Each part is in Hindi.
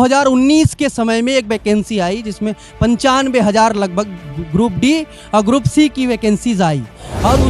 2019 के समय में एक वैकेंसी आई जिसमें 95,000 लगभग ग्रुप डी और ग्रुप सी की वैकेंसीज आई और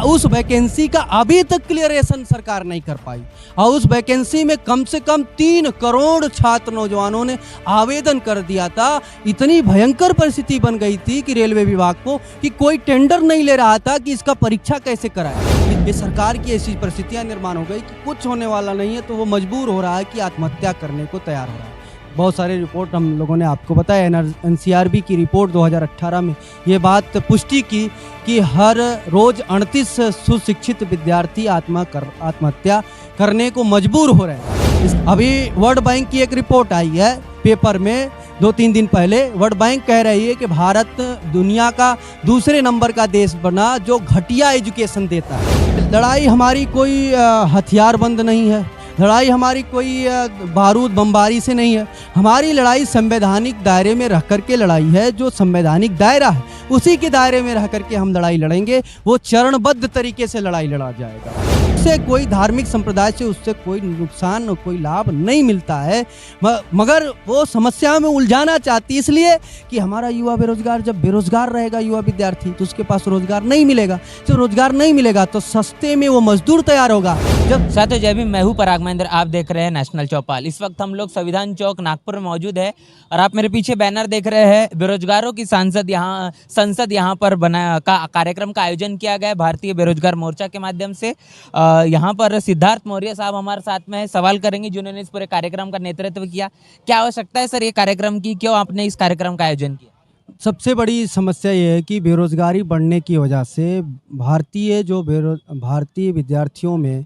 उस वैकेंसी का अभी तक क्लियरेशन सरकार नहीं कर पाई और उस वैकेंसी में कम से कम 3 करोड़ छात्र नौजवानों ने आवेदन कर दिया था। इतनी भयंकर परिस्थिति बन गई थी कि रेलवे विभाग को कि कोई टेंडर नहीं ले रहा था कि इसका परीक्षा कैसे कराए। ये सरकार की ऐसी परिस्थितियां निर्माण हो गई कि कुछ होने वाला नहीं है तो वो मजबूर हो रहा है कि आत्महत्या करने को तैयार हो रहा है। बहुत सारे रिपोर्ट हम लोगों ने आपको बताया। एनसीआरबी की रिपोर्ट 2018 में ये बात पुष्टि की कि हर रोज 38 सुशिक्षित विद्यार्थी आत्महत्या करने को मजबूर हो रहे हैं। अभी वर्ल्ड बैंक की एक रिपोर्ट आई है पेपर में 2-3 दिन पहले। वर्ल्ड बैंक कह रही है कि भारत दुनिया का दूसरे नंबर का देश बना जो घटिया एजुकेशन देता है। लड़ाई हमारी कोई हथियार बंद नहीं है, लड़ाई हमारी कोई बारूद बमबारी से नहीं है। हमारी लड़ाई संवैधानिक दायरे में रह करके लड़ाई है। जो संवैधानिक दायरा है उसी के दायरे में रह करके हम लड़ाई लड़ेंगे। वो चरणबद्ध तरीके से लड़ाई लड़ा जाएगा। उससे कोई धार्मिक संप्रदाय से उससे कोई नुकसान कोई लाभ नहीं मिलता है, मगर वो समस्या में उलझाना चाहती है इसलिए कि हमारा युवा बेरोजगार, जब बेरोजगार रहेगा युवा विद्यार्थी तो उसके पास रोजगार नहीं मिलेगा। जब रोजगार नहीं मिलेगा तो सस्ते में वो मजदूर तैयार होगा। जब साथियों जय भीम, मैं हूं पराग महेंद्र, आप देख रहे हैं नेशनल चौपाल। इस वक्त हम लोग संविधान चौक नागपुर में मौजूद है और आप मेरे पीछे बैनर देख रहे हैं। बेरोजगारों की संसद यहाँ पर कार्यक्रम का आयोजन किया गया है भारतीय बेरोजगार मोर्चा के माध्यम से। यहाँ पर सिद्धार्थ मौर्य साहब हमारे साथ में है, सवाल करेंगे जिन्होंने इस पूरे कार्यक्रम का नेतृत्व किया। क्या आवश्यकता है सर ये कार्यक्रम की, क्यों आपने इस कार्यक्रम का आयोजन किया? सबसे बड़ी समस्या ये है कि बेरोजगारी बढ़ने की वजह से भारतीय विद्यार्थियों में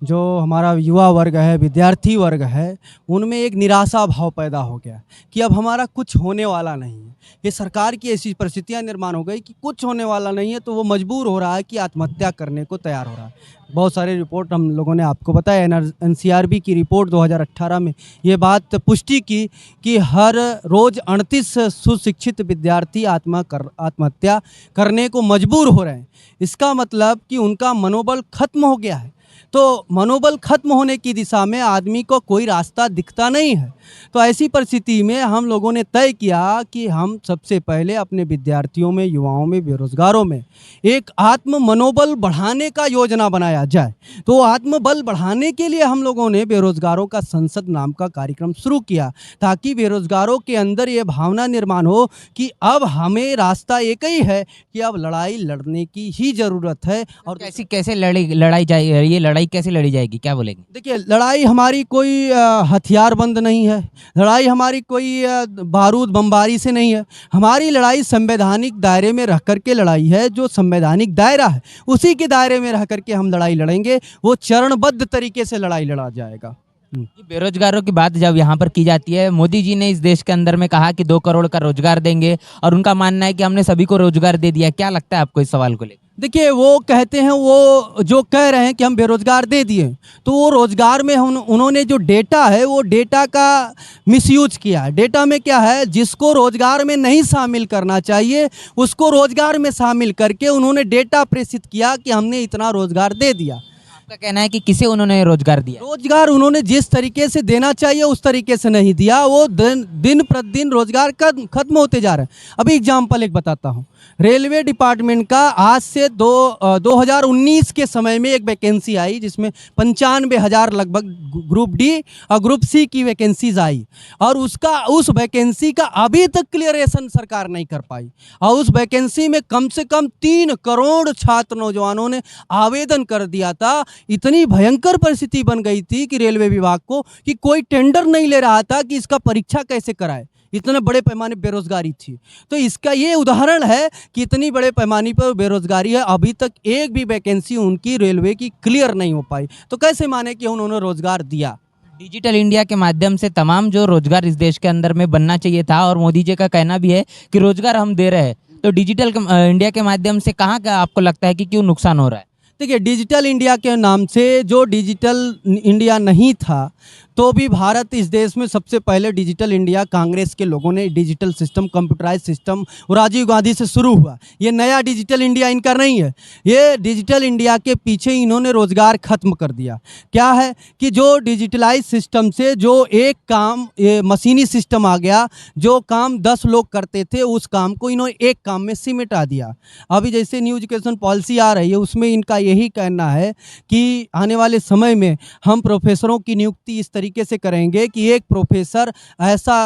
जो हमारा युवा वर्ग है, विद्यार्थी वर्ग है, उनमें एक निराशा भाव पैदा हो गया कि अब हमारा कुछ होने वाला नहीं है। ये सरकार की ऐसी परिस्थितियां निर्माण हो गई कि कुछ होने वाला नहीं है तो वो मजबूर हो रहा है कि आत्महत्या करने को तैयार हो रहा है। बहुत सारे रिपोर्ट हम लोगों ने आपको बताया। एनसीआरबी की रिपोर्ट 2018 में ये बात पुष्टि की कि हर रोज 38 सुशिक्षित विद्यार्थी आत्महत्या करने को मजबूर हो रहे हैं। इसका मतलब कि उनका मनोबल खत्म हो गया है। तो मनोबल खत्म होने की दिशा में आदमी को कोई रास्ता दिखता नहीं है। तो ऐसी परिस्थिति में हम लोगों ने तय किया कि हम सबसे पहले अपने विद्यार्थियों में, युवाओं में, बेरोजगारों में एक आत्म मनोबल बढ़ाने का योजना बनाया जाए। तो आत्मबल बढ़ाने के लिए हम लोगों ने बेरोजगारों का संसद नाम का कार्यक्रम शुरू किया ताकि बेरोजगारों के अंदर ये भावना निर्माण हो कि अब हमें रास्ता एक ही है कि अब लड़ाई लड़ने की ही ज़रूरत है। और कैसे लड़ाई जाएगी, ये लड़ाई कैसे लड़ी जाएगी, क्या बोलेंगे? देखिए, लड़ाई हमारी कोई हथियार बंद नहीं है, लड़ाई हमारी कोई बारूद बमबारी से नहीं है। हमारी लड़ाई संवैधानिक दायरे में रह करके लड़ाई है। जो संवैधानिक दायरा है उसी के दायरे में रह करके हम लड़ाई लड़ेंगे। वो चरणबद्ध तरीके से लड़ाई लड़ा जाएगा। बेरोजगारों की बात जब यहाँ पर की जाती है, मोदी जी ने इस देश के अंदर में कहा कि 2 करोड़ का रोजगार देंगे और उनका मानना है कि हमने सभी को रोजगार दे दिया। क्या लगता है आपको इस सवाल को लेकर? देखिए, वो कहते हैं, वो जो कह रहे हैं कि हम बेरोजगार दे दिए, तो वो रोजगार में उन्होंने जो डेटा है वो डेटा का मिसयूज किया है। डेटा में क्या है, जिसको रोजगार में नहीं शामिल करना चाहिए उसको रोजगार में शामिल करके उन्होंने डेटा प्रेषित किया कि हमने इतना रोजगार दे दिया। आपका कहना है कि किसे उन्होंने रोजगार दिया? रोजगार उन्होंने जिस तरीके से देना चाहिए उस तरीके से नहीं दिया। वो दिन प्रतिदिन रोजगार खत्म होते जा रहे हैं। अभी एग्जाम्पल एक बताता हूँ। रेलवे डिपार्टमेंट का आज से 2019 के समय में एक वैकेंसी आई जिसमें 95,000 लगभग ग्रुप डी और ग्रुप सी की वैकेंसीज आई और उस वैकेंसी का अभी तक क्लियरेशन सरकार नहीं कर पाई और उस वैकेंसी में कम से कम 3 करोड़ छात्र नौजवानों ने आवेदन कर दिया था। इतनी भयंकर परिस्थिति बन गई थी कि रेलवे विभाग को कि कोई टेंडर नहीं ले रहा था कि इसका परीक्षा कैसे कराए। इतने बड़े पैमाने बेरोजगारी थी। तो इसका ये उदाहरण है कि इतनी बड़े पैमाने पर बेरोजगारी है। अभी तक एक भी वैकेंसी उनकी रेलवे की क्लियर नहीं हो पाई, तो कैसे माने कि उन्होंने रोजगार दिया। डिजिटल इंडिया के माध्यम से तमाम जो रोजगार इस देश के अंदर में बनना चाहिए था और मोदी जी का कहना भी है कि रोजगार हम दे रहे हैं, तो डिजिटल इंडिया के माध्यम से कहाँ का आपको लगता है कि क्यों नुकसान हो रहा है? देखिए, डिजिटल इंडिया के नाम से जो डिजिटल इंडिया नहीं था तो भी भारत इस देश में सबसे पहले डिजिटल इंडिया कांग्रेस के लोगों ने digital system, computerise system Rajiv Gandhi से शुरू हुआ। ये नया डिजिटल इंडिया इनका नहीं है। ये डिजिटल इंडिया के पीछे इन्होंने रोजगार खत्म कर दिया। क्या है कि जो डिजिटलाइज सिस्टम से जो एक काम मशीनी सिस्टम आ गया, जो काम 10 लोग करते थे उस काम को इन्होंने एक काम में सिमटा दिया। अभी जैसे न्यू एजुकेशन पॉलिसी आ रही है उसमें इनका यही कहना है कि आने वाले समय में हम प्रोफेसरों की नियुक्ति इस तरीके से करेंगे कि एक प्रोफेसर ऐसा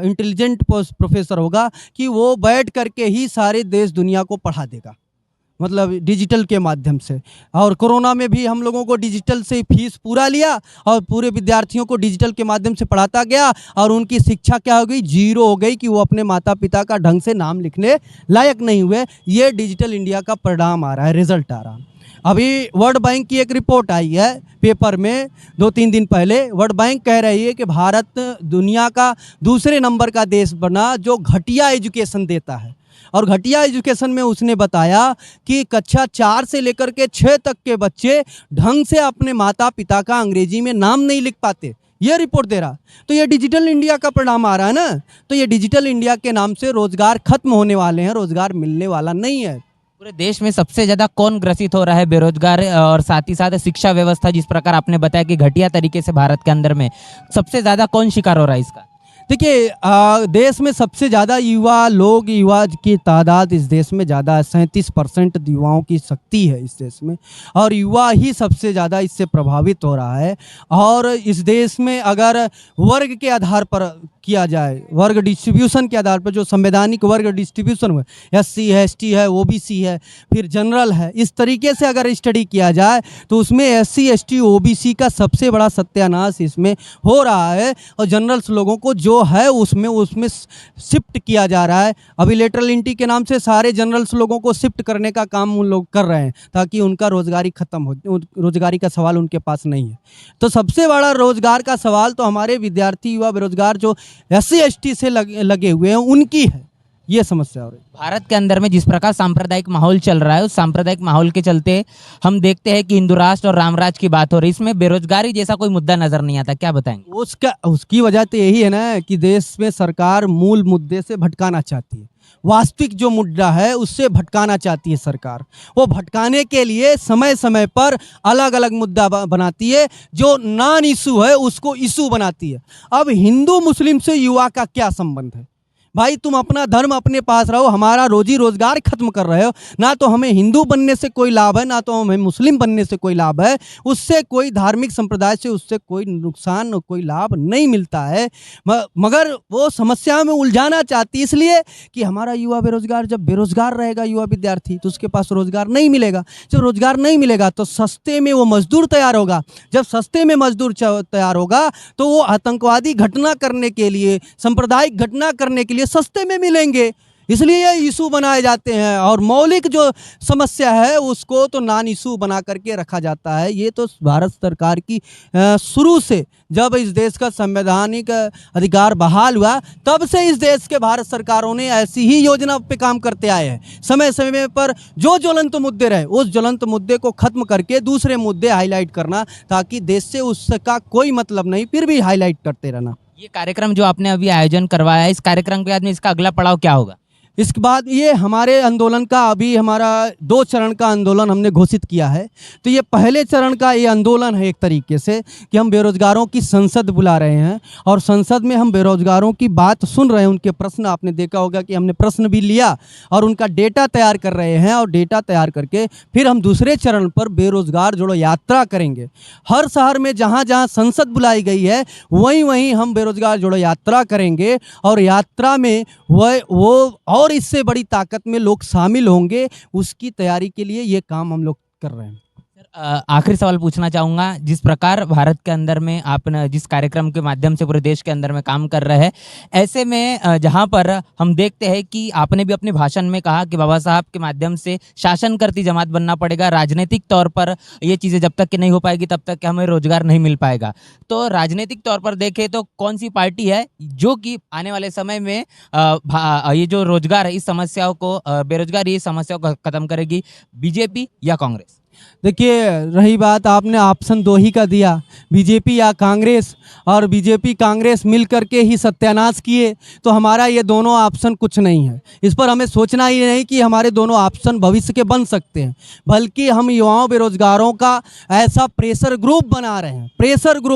इंटेलिजेंट प्रोफेसर होगा कि वो बैठ करके ही सारे देश दुनिया को पढ़ा देगा, मतलब डिजिटल के माध्यम से। और कोरोना में भी हम लोगों को डिजिटल से फीस पूरा लिया और पूरे विद्यार्थियों को डिजिटल के माध्यम से पढ़ाता गया और उनकी शिक्षा क्या हो गई, जीरो हो गई कि वो अपने माता पिता का ढंग से नाम लिखने लायक नहीं हुए। ये डिजिटल इंडिया का परिणाम आ रहा है, रिजल्ट आ रहा है। अभी वर्ल्ड बैंक की एक रिपोर्ट आई है पेपर में 2-3 दिन पहले। वर्ल्ड बैंक कह रही है कि भारत दुनिया का दूसरे नंबर का देश बना जो घटिया एजुकेशन देता है। और घटिया एजुकेशन में उसने बताया कि कक्षा 4 से लेकर के 6 तक के बच्चे ढंग से अपने माता पिता का अंग्रेजी में नाम नहीं लिख पाते। ये रिपोर्ट दे रहा। तो ये डिजिटल इंडिया का परिणाम आ रहा है ना। तो ये डिजिटल इंडिया के नाम से रोजगार खत्म होने वाले हैं, रोजगार मिलने वाला नहीं है। पूरे देश में सबसे ज्यादा कौन ग्रसित हो रहा है बेरोजगार, और साथ ही साथ शिक्षा व्यवस्था जिस प्रकार आपने बताया कि घटिया तरीके से भारत के अंदर में सबसे ज्यादा कौन शिकार हो रहा है इसका? देखिए, देश में सबसे ज़्यादा युवा की तादाद इस देश में ज़्यादा है। 37% युवाओं की शक्ति है इस देश में और युवा ही सबसे ज़्यादा इससे प्रभावित हो रहा है। और इस देश में अगर वर्ग के आधार पर किया जाए, वर्ग डिस्ट्रीब्यूशन के आधार पर जो संवैधानिक वर्ग डिस्ट्रीब्यूशन हुआ, SC है, ST है, OBC है, फिर जनरल है, इस तरीके से अगर स्टडी किया जाए तो उसमें SC ST OBC का सबसे बड़ा सत्यानाश इसमें हो रहा है। और जनरल्स लोगों को जो है उसमें शिफ्ट किया जा रहा है। अभी लेटरल एंट्री के नाम से सारे जनरल्स लोगों को शिफ्ट करने का काम उन लोग कर रहे हैं ताकि उनका रोजगारी खत्म हो, रोजगारी का सवाल उनके पास नहीं है। तो सबसे बड़ा रोजगार का सवाल तो हमारे विद्यार्थी युवा बेरोजगार जो SC ST से लगे हुए हैं उनकी है। ये समस्या हो रही है भारत के अंदर में। जिस प्रकार सांप्रदायिक माहौल चल रहा है, उस सांप्रदायिक माहौल के चलते हम देखते हैं कि हिंदू राष्ट्र और राम राज की बात हो रही है, इसमें बेरोजगारी जैसा कोई मुद्दा नजर नहीं आता। क्या बताएंगे? उसकी वजह तो यही है ना कि देश में सरकार मूल मुद्दे से भटकाना चाहती है। वास्तविक जो मुद्दा है उससे भटकाना चाहती है सरकार। वो भटकाने के लिए समय समय पर अलग अलग मुद्दा बनाती है। जो नॉन इशू है उसको इशू बनाती है। अब हिंदू मुस्लिम से युवा का क्या संबंध है भाई? तुम अपना धर्म अपने पास रहो, हमारा रोजी रोजगार खत्म कर रहे हो। ना तो हमें हिंदू बनने से कोई लाभ है, ना तो हमें मुस्लिम बनने से कोई लाभ है। उससे कोई धार्मिक संप्रदाय से उससे कोई नुकसान और कोई लाभ नहीं मिलता है। मगर वो समस्या में उलझाना चाहती है, इसलिए कि हमारा युवा बेरोजगार, जब बेरोजगार रहेगा युवा विद्यार्थी तो उसके पास रोजगार नहीं मिलेगा। जब रोजगार नहीं मिलेगा तो सस्ते में वो मजदूर तैयार होगा। जब सस्ते में मजदूर तैयार होगा तो वो आतंकवादी घटना करने के लिए, सांप्रदायिक घटना करने के लिए सस्ते में मिलेंगे। इसलिए ये इशू बनाए जाते हैं और मौलिक जो समस्या है उसको तो नॉन इशू बना करके रखा जाता है। ये तो भारत सरकार की शुरू से, जब इस देश का संवैधानिक अधिकार बहाल हुआ तब से इस देश के भारत सरकारों ने ऐसी ही योजना पे काम करते आए हैं। समय समय पर जो ज्वलंत मुद्दे रहे उस ज्वलंत मुद्दे को खत्म करके दूसरे मुद्दे हाईलाइट करना, ताकि देश से उसका कोई मतलब नहीं फिर भी हाईलाइट करते रहना। ये कार्यक्रम जो आपने अभी आयोजन करवाया है, इस कार्यक्रम के बाद में इसका अगला पड़ाव क्या होगा? इसके बाद ये हमारे आंदोलन का, अभी हमारा 2 चरण का आंदोलन हमने घोषित किया है। तो ये पहले चरण का ये आंदोलन है एक तरीके से कि हम बेरोजगारों की संसद बुला रहे हैं और संसद में हम बेरोजगारों की बात सुन रहे हैं। उनके प्रश्न, आपने देखा होगा कि हमने प्रश्न भी लिया और उनका डेटा तैयार कर रहे हैं। और डेटा तैयार करके फिर हम दूसरे चरण पर बेरोजगार जोड़ो यात्रा करेंगे। हर शहर में जहाँ जहाँ संसद बुलाई गई है वहीं वहीं हम बेरोजगार जोड़ो यात्रा करेंगे। और यात्रा में वो और इससे बड़ी ताकत में लोग शामिल होंगे, उसकी तैयारी के लिए ये काम हम लोग कर रहे हैं। आखिरी सवाल पूछना चाहूँगा, जिस प्रकार भारत के अंदर में आप जिस कार्यक्रम के माध्यम से पूरे देश के अंदर में काम कर रहे हैं, ऐसे में जहाँ पर हम देखते हैं कि आपने भी अपने भाषण में कहा कि बाबा साहब के माध्यम से शासन करती जमात बनना पड़ेगा। राजनीतिक तौर पर ये चीज़ें जब तक कि नहीं हो पाएगी तब तक कि हमें रोजगार नहीं मिल पाएगा। तो राजनीतिक तौर पर देखें तो कौन सी पार्टी है जो कि आने वाले समय में ये जो रोजगार है, इस समस्याओं को, बेरोजगारी, इस समस्याओं को खत्म करेगी? बीजेपी या कांग्रेस? देखिए, रही बात आपने ऑप्शन 2 ही का दिया, बीजेपी या कांग्रेस, और बीजेपी कांग्रेस मिल करके ही सत्यानाश किए, तो हमारा ये दोनों ऑप्शन कुछ नहीं है। इस पर हमें सोचना ही नहीं कि हमारे दोनों ऑप्शन भविष्य के बन सकते हैं, बल्कि हम युवाओं बेरोजगारों का ऐसा प्रेशर ग्रुप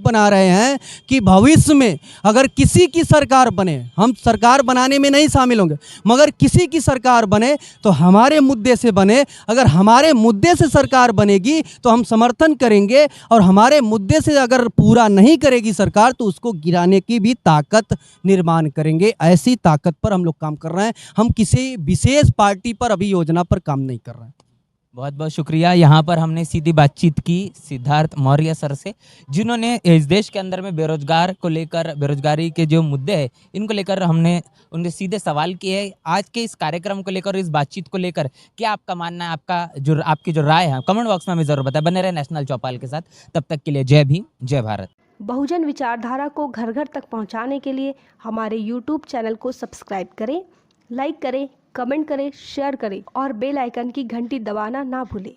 बना रहे हैं कि भविष्य में अगर किसी की सरकार बने, हम सरकार बनाने में नहीं शामिल होंगे, मगर किसी की सरकार बने तो हमारे मुद्दे से बने। अगर हमारे मुद्दे से सरकार बनेगी तो हम समर्थन करेंगे, और हमारे मुद्दे से अगर पूरा नहीं करेगी सरकार तो उसको गिराने की भी ताकत निर्माण करेंगे। ऐसी ताकत पर हम लोग काम कर रहे हैं, हम किसी विशेष पार्टी पर अभी योजना पर काम नहीं कर रहे हैं। बहुत बहुत शुक्रिया। यहाँ पर हमने सीधी बातचीत की सिद्धार्थ मौर्य सर से, जिन्होंने इस देश के अंदर में बेरोजगार को लेकर, बेरोजगारी के जो मुद्दे हैं इनको लेकर हमने उनसे सीधे सवाल किए। आज के इस कार्यक्रम को लेकर, इस बातचीत को लेकर क्या आपका मानना है, आपकी जो राय है कमेंट बॉक्स में हमें जरूर बताएं। बने रहे नेशनल चौपाल के साथ, तब तक के लिए जय भीम, जय भारत। बहुजन विचारधारा को घर घर तक पहुंचाने के लिए हमारे YouTube चैनल को सब्सक्राइब करें, लाइक करें, कमेंट करें, शेयर करें और बेल आइकन की घंटी दबाना ना भूलें।